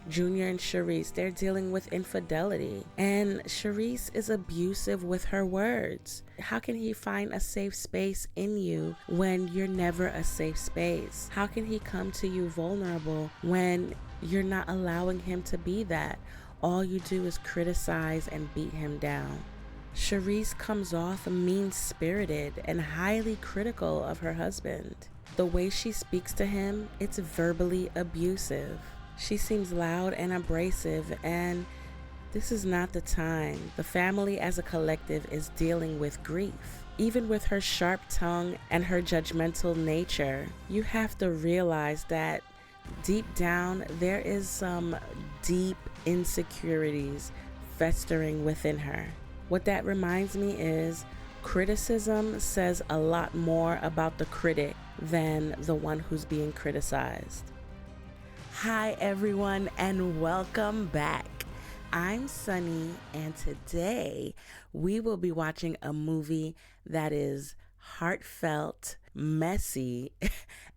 Junior and Charisse, they're dealing with infidelity, and Charisse is abusive with her words. How can he find a safe space in you when you're never a safe space? How can he come to you vulnerable when you're not allowing him to be that? All you do is criticize and beat him down. Charisse comes off mean-spirited and highly critical of her husband. The way she speaks to him, it's verbally abusive. She seems loud and abrasive, and this is not the time. The family as a collective is dealing with grief. Even with her sharp tongue and her judgmental nature, you have to realize that deep down, there is some deep insecurities festering within her. What that reminds me is criticism says a lot more about the critic than the one who's being criticized. Hi everyone, and welcome back. I'm Sunny, and today we will be watching a movie that is heartfelt, messy,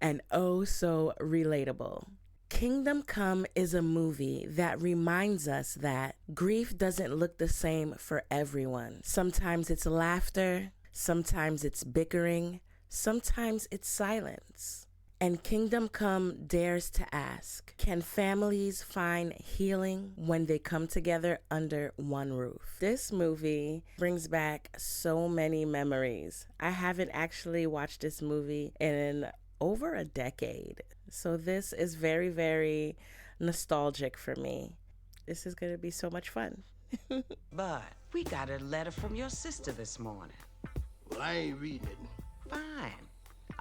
and oh so relatable. Kingdom Come is a movie that reminds us that grief doesn't look the same for everyone. Sometimes it's laughter, sometimes it's bickering, sometimes it's silence. And Kingdom Come dares to ask, can families find healing when they come together under one roof? This movie brings back so many memories. I haven't actually watched this movie in over a decade. So this is very, very nostalgic for me. This is going to be so much fun. Bud, we got a letter from your sister this morning. Well, I ain't reading it. Fine.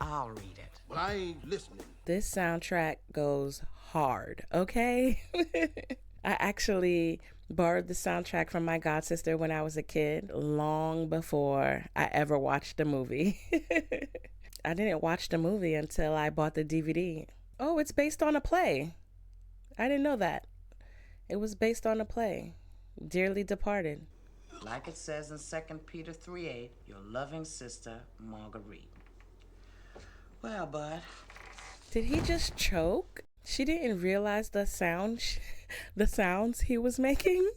I'll read it. Well, I ain't listening. This soundtrack goes hard, okay? I actually borrowed the soundtrack from my god sister when I was a kid, long before I ever watched the movie. I didn't watch the movie until I bought the DVD. Oh, it's based on a play. I didn't know that. It was based on a play, Dearly Departed. Like it says in 2 Peter 3:8, your loving sister, Marguerite. Well, Bud. Did he just choke? She didn't realize the sounds he was making.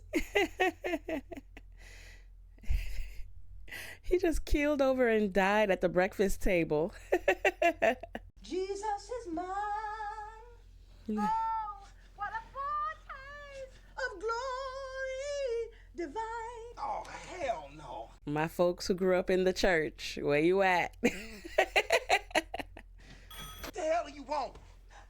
He just keeled over and died at the breakfast table. Jesus is mine. Oh, what a foretaste of glory divine. Oh, hell no. My folks who grew up in the church, where you at? What the hell do you want?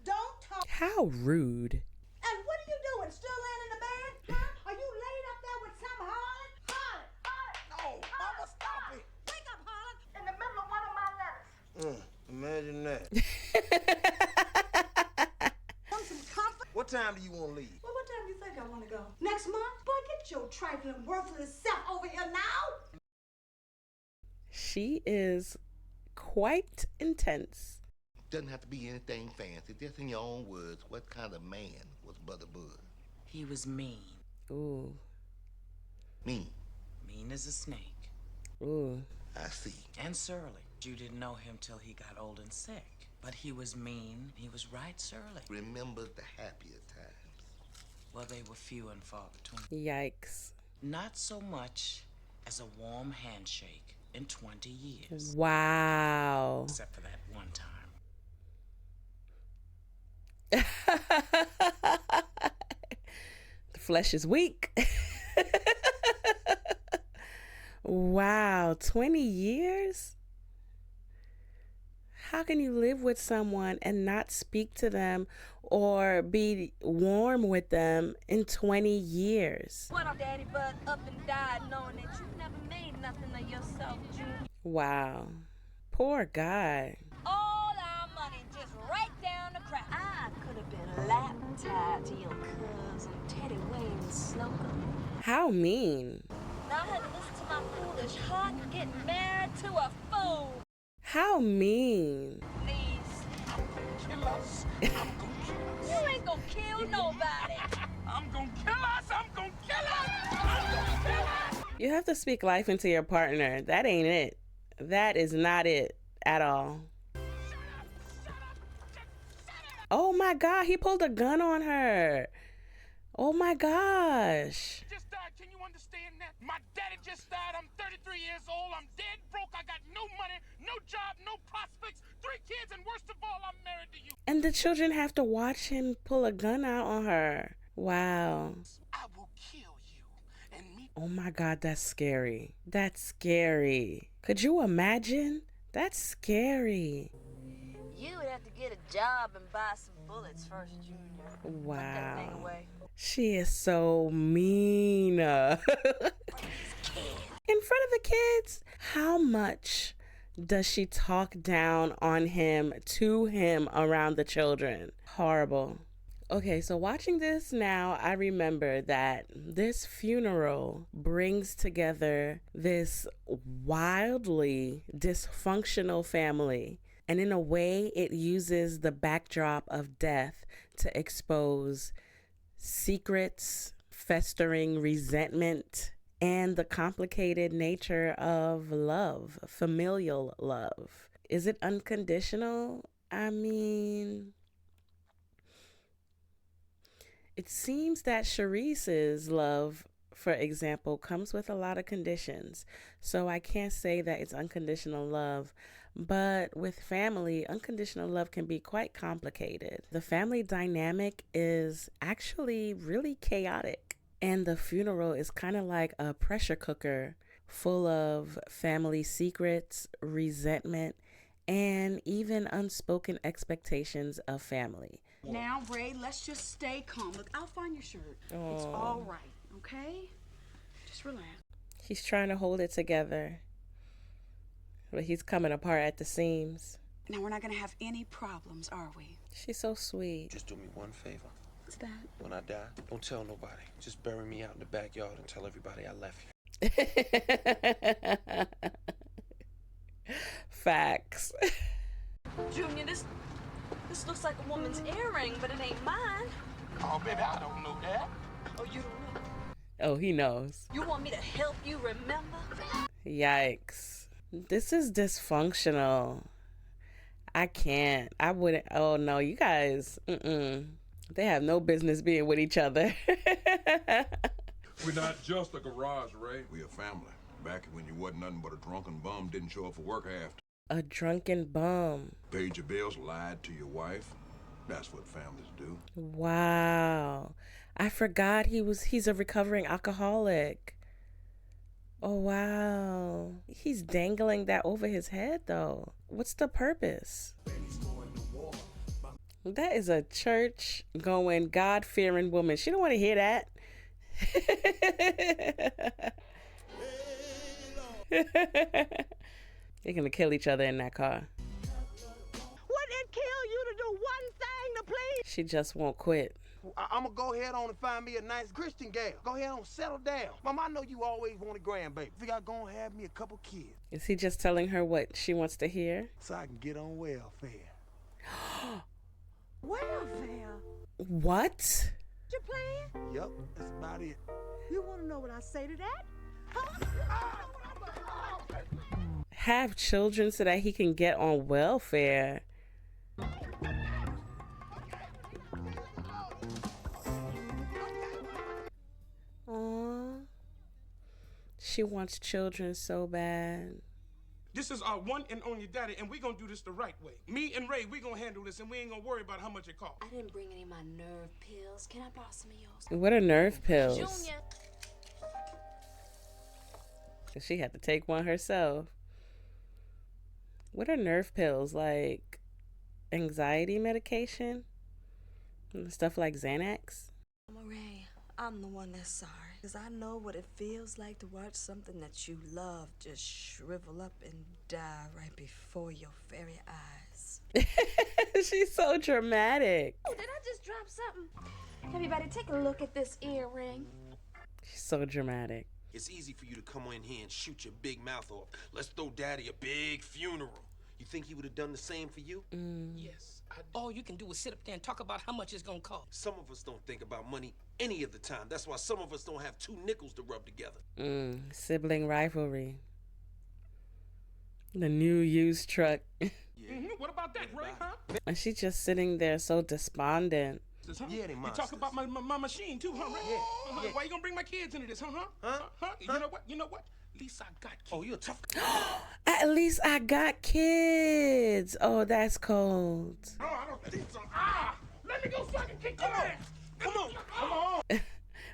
Don't talk. How rude. And what are you doing? Still laying in the bed? Huh? Are you laid up there with some harlot? Harlot! No, Mama, stop it. Wake up, harlot! In the middle of one of my letters. Imagine that. Want some comfort? What time do you want to leave? Well, what time do you think I want to go? Next month? Boy, get your trifling, worthless self over here now. She is quite intense. Doesn't have to be anything fancy. Just in your own words, what kind of man was Brother Bud? He was mean. Ooh, Mean. Mean as a snake. ooh. I see. And surly. You didn't know him till he got old and sick. But he was mean. He was right surly. Remember the happier times. Well, they were few and far between. Yikes. Not so much as a warm handshake in 20 years. Wow. Except for that one time. The flesh is weak. Wow, 20 years? How can you live with someone and not speak to them or be warm with them in 20 years? What up, Daddy Bud up and died knowing that you never made nothing of yourself, Junior. Wow. Poor guy. All our money just right down the crack. I could have been lap tied to your cousin Teddy Wayne Slocum. How mean. Now I had to listen to my foolish heart get married to a fool. How mean. Please. Kill us. I'm gonna kill us. You ain't gonna kill nobody. I'm gonna kill us. I'm gonna kill us. I'm gonna kill us. You have to speak life into your partner. That ain't it. That is not it at all. Oh my God, he pulled a gun on her. Oh my gosh. Just died. Can you understand that? My daddy just died. I'm 33 years old. I'm dead broke. I got no money, no job, no prospects, 3 kids, and worst of all, I'm married to you. And the children have to watch him pull a gun out on her. Wow. I will kill you and me. Oh my God, that's scary. That's scary. Could you imagine? That's scary. You would have to get a job and buy some bullets first, Junior. Put that thing Wow. away. She is so mean. In front of the kids, how much does she talk down on him, to him, around the children? Horrible. Okay, so watching this now, I remember that this funeral brings together this wildly dysfunctional family. And in a way, it uses the backdrop of death to expose secrets, festering resentment, and the complicated nature of love, familial love. Is it unconditional? I mean, it seems that Charisse's love, for example, comes with a lot of conditions. So I can't say that it's unconditional love. But with family, unconditional love can be quite complicated. The family dynamic is actually really chaotic. And the funeral is kind of like a pressure cooker full of family secrets, resentment, and even unspoken expectations of family. Now, Ray, let's just stay calm. Look, I'll find your shirt. It's all right, okay? Just relax. He's trying to hold it together, but he's coming apart at the seams. Now, we're not gonna have any problems, are we? She's so sweet. Just do me one favor. What's that? When I die, don't tell nobody. Just bury me out in the backyard and tell everybody I left you. Facts. Junior, this looks like a woman's earring, but it ain't mine. Oh, baby, I don't know that. Oh, you don't know? Oh, he knows. You want me to help you remember? Yikes. This is dysfunctional. I can't. I wouldn't. Oh, no, you guys. They have no business being with each other. We're not just a garage, Ray. We a family. Back when you wasn't nothing but a drunken bum, didn't show up for work half. A drunken bum. Paid your bills, lied to your wife. That's what families do. Wow. I forgot he's a recovering alcoholic. Oh, wow. He's dangling that over his head, though. What's the purpose? That is a church-going, God-fearing woman. She don't want to hear that. They're going to kill each other in that car. Wouldn't it kill you to do one thing to please? She just won't quit. I'm gonna go ahead on and find me a nice Christian gal. Go ahead on and settle down. Mom, I know you always wanted grandbaby. Think I'm gonna have me a couple kids Is he just telling her what she wants to hear? so I can get on welfare. Welfare. What? You playing? Yup, that's about it. You wanna know what I say to that? Have children so that he can get on welfare. Aww. She wants children so bad. This is our one and only daddy, and we gonna do this the right way. Me and Ray, we gonna handle this, and we ain't gonna worry about how much it costs. I didn't bring any of my nerve pills. Can I borrow some of yours? What are nerve pills? Junior. She had to take one herself. What are nerve pills? Like anxiety medication? Stuff like Xanax? Ray, I'm the one that's sorry. Because I know what it feels like to watch something that you love just shrivel up and die right before your very eyes. She's so dramatic. Oh, did I just drop something? Everybody, take a look at this earring. She's so dramatic. It's easy for you to come in here and shoot your big mouth off. Let's throw daddy a big funeral. You think he would have done the same for you? Yes. All you can do is sit up there and talk about how much it's gonna cost. Some of us don't think about money any of the time. That's why some of us don't have 2 nickels to rub together. Sibling rivalry. The new used truck. What about that, Ray, huh? And she's just sitting there so despondent. Huh? Yeah, they You monsters. talk about my machine too, huh? Right? Yeah, yeah. Why you gonna bring my kids into this, huh? You know what? You know what? At least I got kids. Oh, you a tough. At least I got kids. Oh, that's cold. No, I don't think so. Let me go so I can kick your ass. Come on. Come on.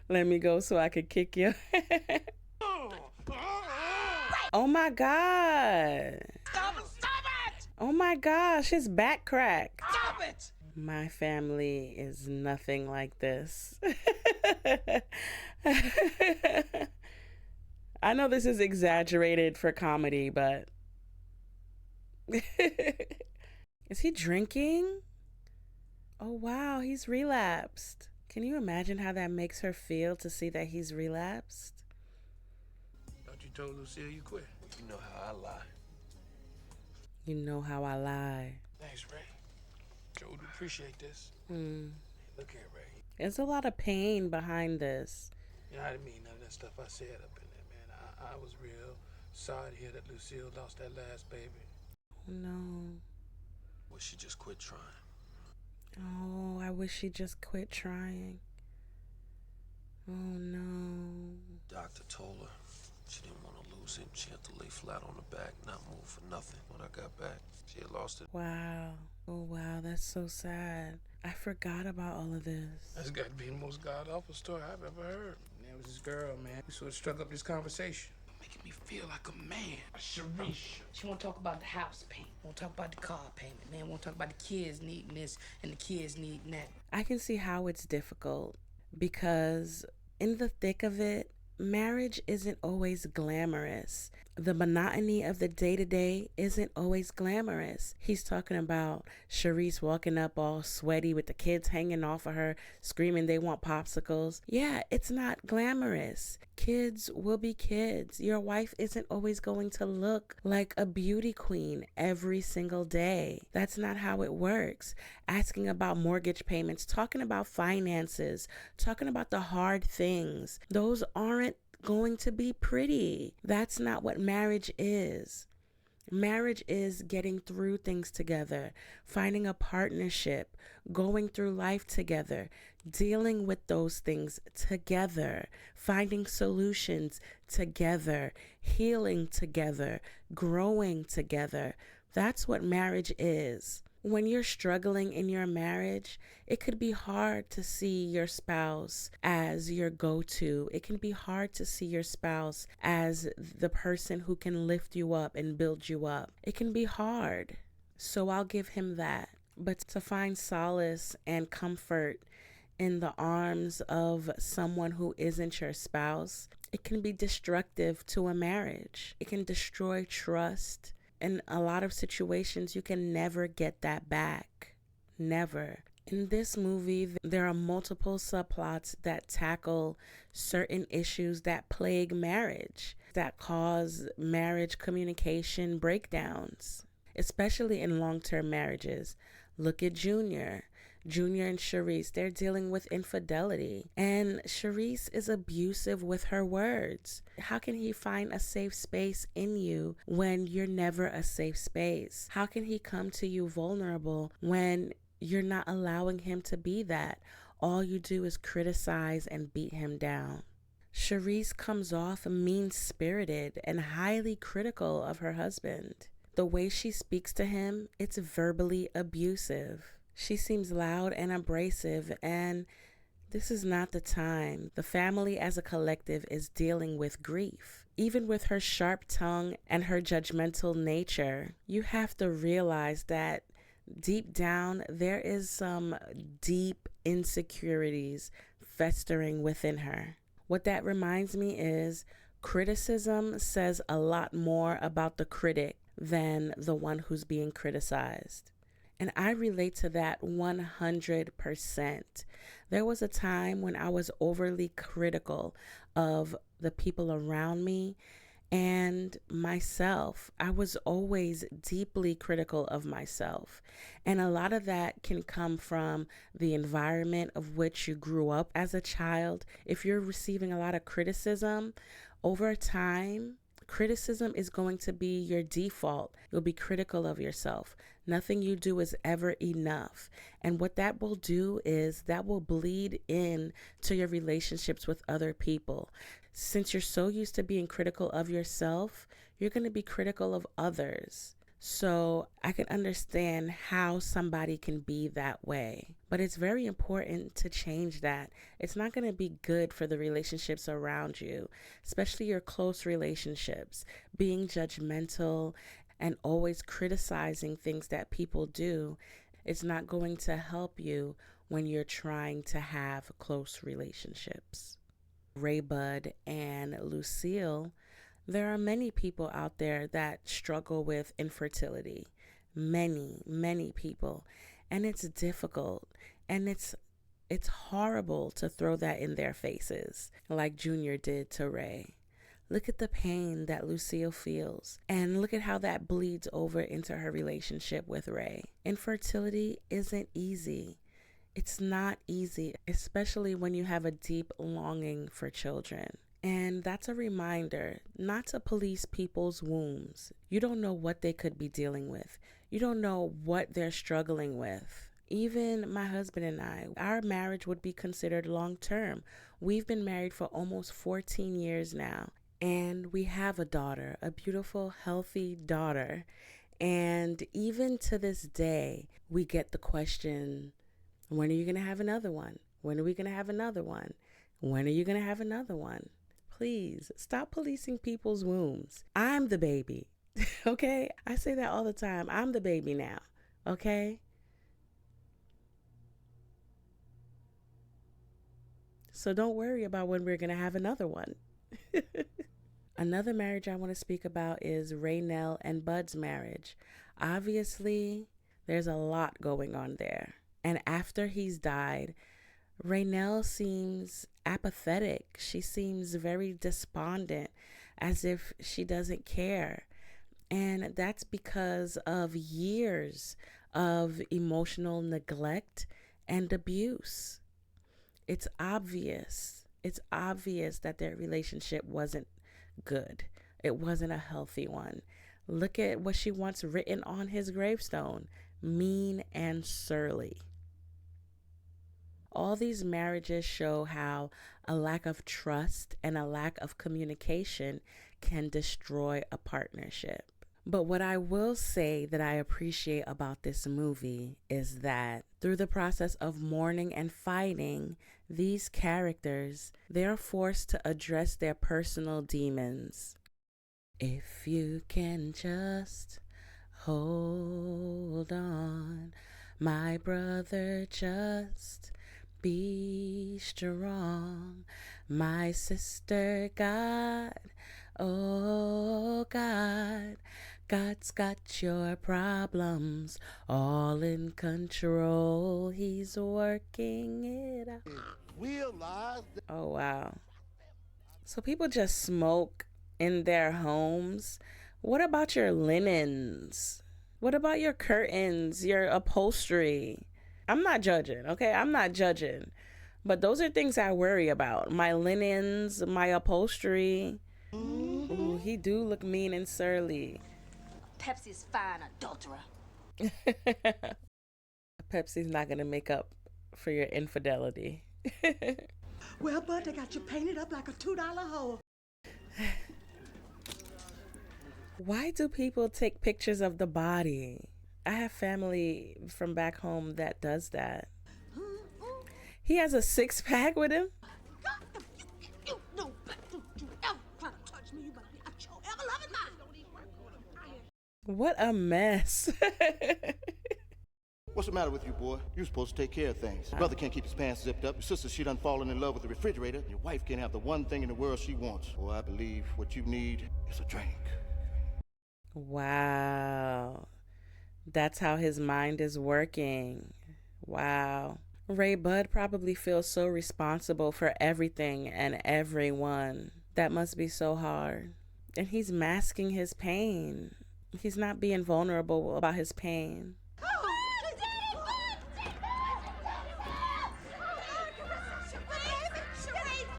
Let me go so I could kick you. Oh my God. Stop it! Stop it! Oh my gosh, his back cracked. Stop it! My family is nothing like this. I know this is exaggerated for comedy, but is he drinking? Oh wow, he's relapsed. Can you imagine how that makes her feel to see that he's relapsed? Thought you told Lucille you quit. You know how I lie. You know how I lie. Thanks, Ray. Joe would appreciate this. Look here, Ray. There's a lot of pain behind this. You know, I didn't mean none of that stuff I said up in there, man. I was real sorry to hear that Lucille lost that last baby. Oh no. Wish she just quit trying. Oh, I wish she just quit trying. Oh no. Doctor told her she didn't want to lose him. She had to lay flat on her back, not move for nothing. When I got back, she had lost it. Wow. Oh wow, that's so sad. I forgot about all of this. That's got to be the most god-awful story I've ever heard. There was this girl, man, who sort of struck up this conversation. Making me feel like a man. Sharice. She won't talk about the house payment. Won't talk about the car payment, man. Won't talk about the kids needing this and the kids needing that. I can see how it's difficult because in the thick of it, marriage isn't always glamorous. The monotony of the day-to-day isn't always glamorous. He's talking about Sharice walking up all sweaty with the kids hanging off of her, screaming they want popsicles. Yeah, it's not glamorous. Kids will be kids. Your wife isn't always going to look like a beauty queen every single day. That's not how it works. Asking about mortgage payments, talking about finances, talking about the hard things. Those aren't going to be pretty. That's not what marriage is. Marriage is getting through things together, finding a partnership, going through life together, dealing with those things together, finding solutions together, healing together, growing together. That's what marriage is. When you're struggling in your marriage, it could be hard to see your spouse as your go-to. It can be hard to see your spouse as the person who can lift you up and build you up. It can be hard. So I'll give him that. But to find solace and comfort in the arms of someone who isn't your spouse, it can be destructive to a marriage. It can destroy trust. In a lot of situations, you can never get that back. Never. In this movie, there are multiple subplots that tackle certain issues that plague marriage, that cause marriage communication breakdowns, especially in long-term marriages. Look at Junior. Junior and Sharice, they're dealing with infidelity. And Sharice is abusive with her words. How can he find a safe space in you when you're never a safe space? How can he come to you vulnerable when you're not allowing him to be that? All you do is criticize and beat him down. Sharice comes off mean-spirited and highly critical of her husband. The way she speaks to him, it's verbally abusive. She seems loud and abrasive, and this is not the time. The family as a collective is dealing with grief. Even with her sharp tongue and her judgmental nature, you have to realize that deep down, there is some deep insecurities festering within her. What that reminds me is criticism says a lot more about the critic than the one who's being criticized. And I relate to that 100%. There was a time when I was overly critical of the people around me and myself. I was always deeply critical of myself. And a lot of that can come from the environment of which you grew up as a child. If you're receiving a lot of criticism over time, criticism is going to be your default. You'll be critical of yourself. Nothing you do is ever enough. And what that will do is that will bleed in to your relationships with other people. Since you're so used to being critical of yourself, you're going to be critical of others. So I can understand how somebody can be that way, but it's very important to change that. It's not going to be good for the relationships around you, especially your close relationships. Being judgmental and always criticizing things that people do, it's not going to help you when you're trying to have close relationships. Ray Bud and Lucille, there are many people out there that struggle with infertility. Many people. And it's difficult. And it's horrible to throw that in their faces, like Junior did to Ray. Look at the pain that Lucille feels. And look at how that bleeds over into her relationship with Ray. Infertility isn't easy. It's not easy, especially when you have a deep longing for children. And that's a reminder not to police people's wombs. You don't know what they could be dealing with. You don't know what they're struggling with. Even my husband and I, our marriage would be considered long-term. We've been married for almost 14 years now. And we have a daughter, a beautiful, healthy daughter. And even to this day, we get the question, when are you going to have another one? When are we going to have another one? When are you going to have another one? Please stop policing people's wombs. I'm the baby, okay? I say that all the time. I'm the baby now, okay? So don't worry about when we're going to have another one. Another marriage I want to speak about is Raynell and Bud's marriage. Obviously, there's a lot going on there. And after he's died, Raynell seems apathetic. She seems very despondent, as if she doesn't care. And that's because of years of emotional neglect and abuse. It's obvious. It's obvious that their relationship wasn't good. It wasn't a healthy one. Look at what she wants written on his gravestone: mean and surly. All these marriages show how a lack of trust and a lack of communication can destroy a partnership. But what I will say that I appreciate about this movie is that through the process of mourning and fighting, these characters, they're forced to address their personal demons. If you can just hold on, my brother, just be strong, my sister, God, oh God, God's got your problems all in control. He's working it out. Oh, wow. So people just smoke in their homes. What about your linens? What about your curtains, your upholstery? I'm not judging, okay? I'm not judging. But those are things I worry about. My linens, my upholstery. Ooh, he do look mean and surly. Pepsi's fine, adulterer. Pepsi's not going to make up for your infidelity. Well, Bud, they got you painted up like a $2 hole. Why do people take pictures of the body? I have family from back home that does that. He has a 6-pack with him? You know, you ever try to touch me, you better be out your ever-loving mind. What a mess. What's the matter with you, boy? You're supposed to take care of things. Your brother can't keep his pants zipped up. Your sister, she done fallen in love with the refrigerator. Your wife can't have the one thing in the world she wants. Oh, I believe what you need is a drink. Wow. That's how his mind is working. Wow. Ray Bud probably feels so responsible for everything and everyone. That must be so hard. And he's masking his pain. He's not being vulnerable about his pain.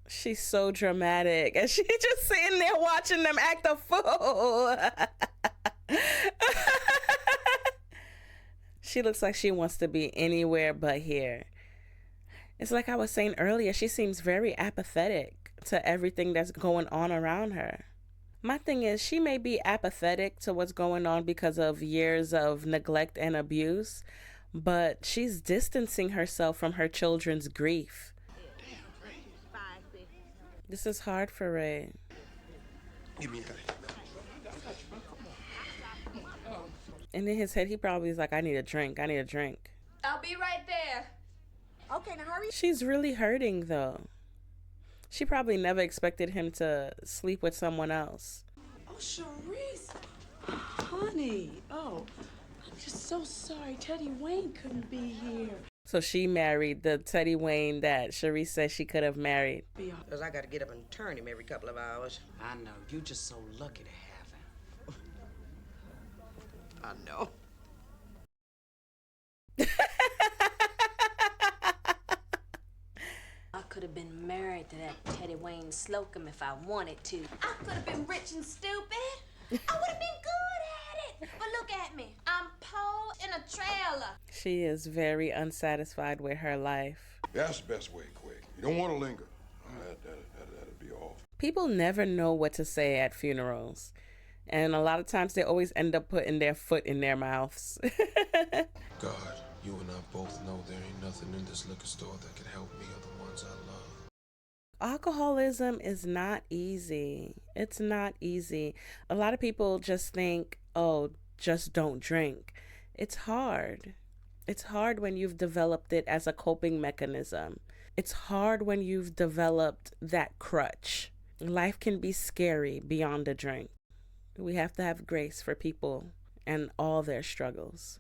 She's so dramatic, and she's just sitting there watching them act a fool. She looks like she wants to be anywhere but here. It's like I was saying earlier, she seems very apathetic to everything that's going on around her. My thing is, she may be apathetic to what's going on because of years of neglect and abuse, but she's distancing herself from her children's grief. This is hard for Ray. Give me that. And in his head, he probably is like, I need a drink. I need a drink. I'll be right there. Okay, now hurry. She's really hurting, though. She probably never expected him to sleep with someone else. Oh, Sharice. Honey. Oh, I'm just so sorry. Teddy Wayne couldn't be here. So she married the Teddy Wayne that Sharice said she could have married. Because I got to get up and turn him every couple of hours. I know. You just so lucky to have him. I know. I could have been married to that Teddy Wayne Slocum if I wanted to. I could have been rich and stupid. I would have been good at it. But look at me. I'm poor in a trailer. She is very unsatisfied with her life. That's the best way, quick. You don't want to linger. That'd be off. People never know what to say at funerals. And a lot of times they always end up putting their foot in their mouths. God, you and I both know there ain't nothing in this liquor store that can help me or the ones I love. Alcoholism is not easy. It's not easy. A lot of people just think, oh, just don't drink. It's hard. It's hard when you've developed it as a coping mechanism. It's hard when you've developed that crutch. Life can be scary beyond a drink. We have to have grace for people and all their struggles.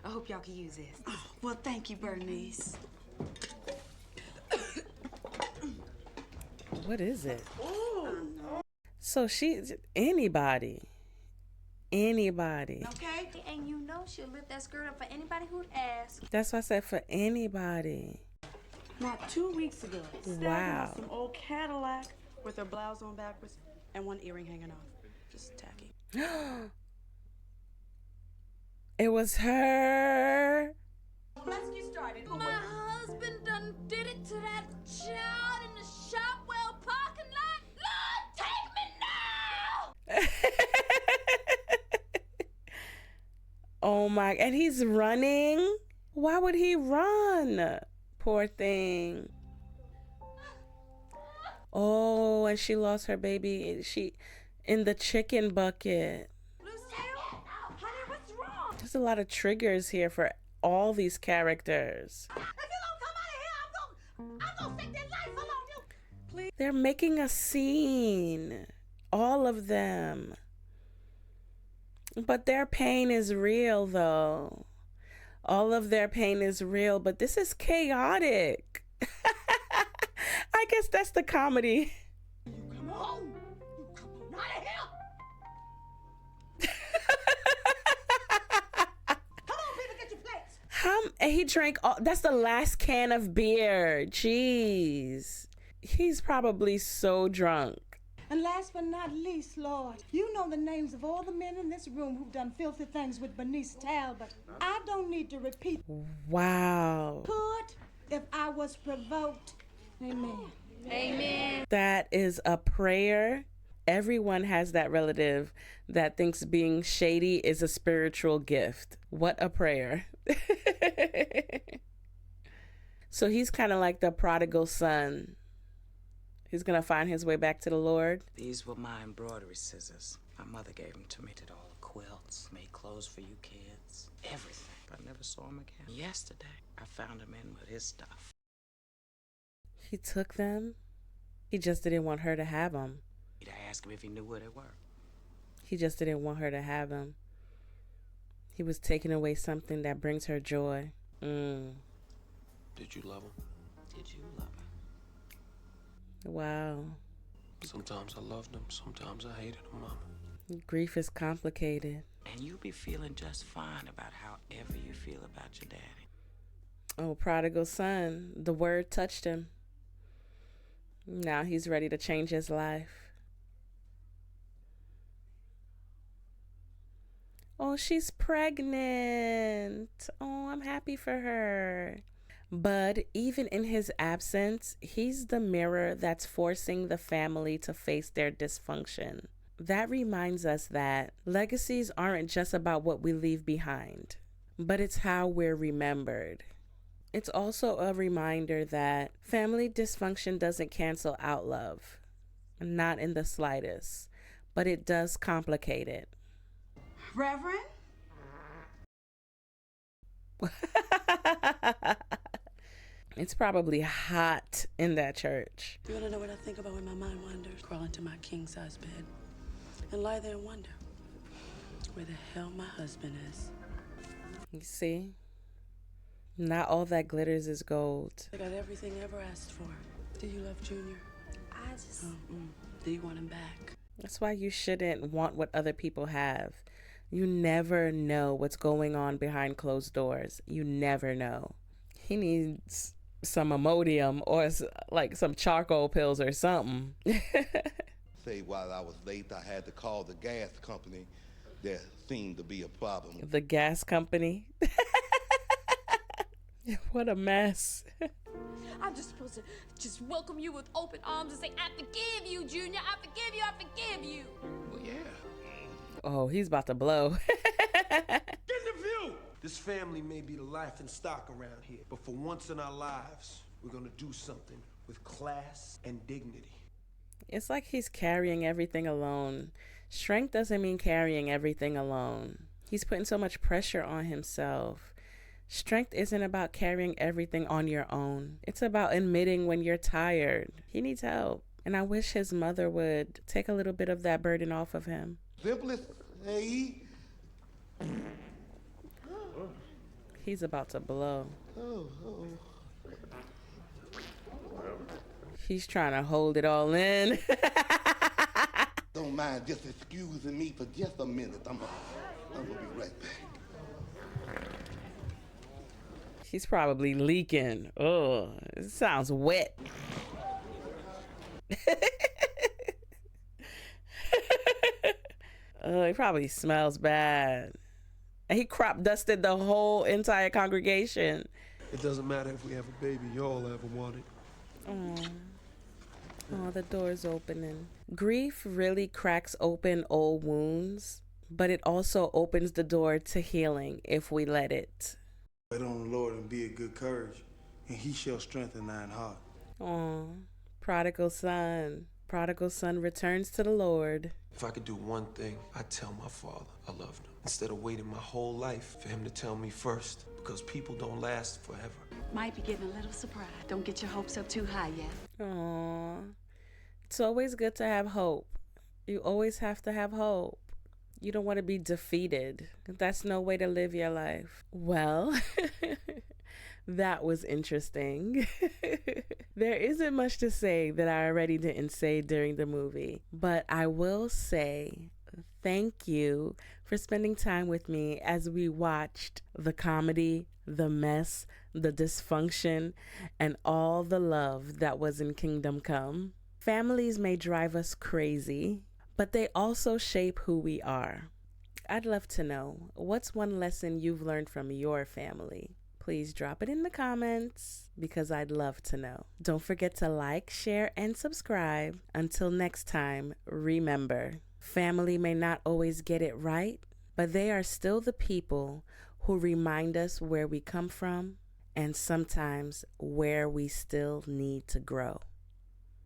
I hope y'all can use this. Oh, well, thank you, Bernice. What is it? Oh, no. So anybody. Okay? And you know she'll lift that skirt up for anybody who'd ask. That's why I said for anybody. Not 2 weeks ago. Wow. Some old Cadillac with her blouse on backwards and one earring hanging off. Just tacky. It was her. Let's get started. My husband done did it to that child in the Shopwell parking lot. Lord, take me now! Oh my, and he's running? Why would he run? Poor thing. Oh, and she lost her baby. In the chicken bucket. Lucille, honey, what's wrong? There's a lot of triggers here for all these characters. If you don't come out of here, I'm gonna take their life along you. Please. They're making a scene. All of them. But their pain is real, though. All of their pain is real, but this is chaotic. I guess that's the comedy. Come on. You come on out of here. Come on, Peter, get your plates. He drank all, that's the last can of beer. Jeez. He's probably so drunk. And last but not least, Lord, you know the names of all the men in this room who've done filthy things with Bernice Talbot. I don't need to repeat. Wow. Could if I was provoked. Amen. Amen. That is a prayer. Everyone has that relative that thinks being shady is a spiritual gift. What a prayer. So he's kind of like the prodigal son. He's going to find his way back to the Lord. These were my embroidery scissors. My mother gave them to me. Did all the quilts, made clothes for you kids, everything. But I never saw him again. Yesterday, I found him in with his stuff. He took them. He just didn't want her to have them. I asked him if he knew where they were. He just didn't want her to have them. He was taking away something that brings her joy. Did you love him? Did you love him? Wow. Sometimes I loved him, sometimes I hated him, Mama. Grief is complicated. And you be feeling just fine about however you feel about your daddy. Oh, prodigal son. The word touched him. Now he's ready to change his life. Oh, Oh, she's pregnant. Oh, I'm happy for her. Bud, even in his absence, he's the mirror that's forcing the family to face their dysfunction. That reminds us that legacies aren't just about what we leave behind, but it's how we're remembered. It's also a reminder that family dysfunction doesn't cancel out love, not in the slightest, but it does complicate it. Reverend? It's probably hot in that church. You wanna know what I think about when my mind wanders? Crawl into my king-size bed and lie there and wonder where the hell my husband is. You see? Not all that glitters is gold. I got everything I ever asked for. Do you love Junior? I just... Do you want him back? That's why you shouldn't want what other people have. You never know what's going on behind closed doors. You never know. He needs some Imodium or like some charcoal pills or something. Say while I was late, I had to call the gas company. There seemed to be a problem. The gas company? What a mess. I'm just supposed to just welcome you with open arms and say, I forgive you, Junior. I forgive you. I forgive you. Well, yeah. Oh, he's about to blow. Get the view! This family may be the life and stock around here, but for once in our lives, we're gonna do something with class and dignity. It's like he's carrying everything alone. Strength doesn't mean carrying everything alone. He's putting so much pressure on himself. Strength isn't about carrying everything on your own. It's about admitting when you're tired. He needs help. And I wish his mother would take a little bit of that burden off of him. Simplest, hey. He's about to blow. He's trying to hold it all in. Don't mind just excusing me for just a minute. I'm gonna be right back. He's probably leaking. Oh, it sounds wet. Oh, he probably smells bad. And he crop dusted the whole entire congregation. It doesn't matter if we have a baby, you all ever wanted. Oh, the door's opening. Grief really cracks open old wounds, but it also opens the door to healing if we let it. Wait on the Lord and be of good courage, and he shall strengthen thine heart. Oh, prodigal son. Prodigal son returns to the Lord. If I could do one thing, I'd tell my father I loved him. Instead of waiting my whole life for him to tell me first, because people don't last forever. Might be getting a little surprised. Don't get your hopes up too high yet. Aw. It's always good to have hope. You always have to have hope. You don't want to be defeated. That's no way to live your life. Well, that was interesting. There isn't much to say that I already didn't say during the movie, but I will say thank you for spending time with me as we watched the comedy, the mess, the dysfunction, and all the love that was in Kingdom Come. Families may drive us crazy, but they also shape who we are. I'd love to know, what's one lesson you've learned from your family? Please drop it in the comments because I'd love to know. Don't forget to like, share, and subscribe. Until next time, remember, family may not always get it right, but they are still the people who remind us where we come from and sometimes where we still need to grow.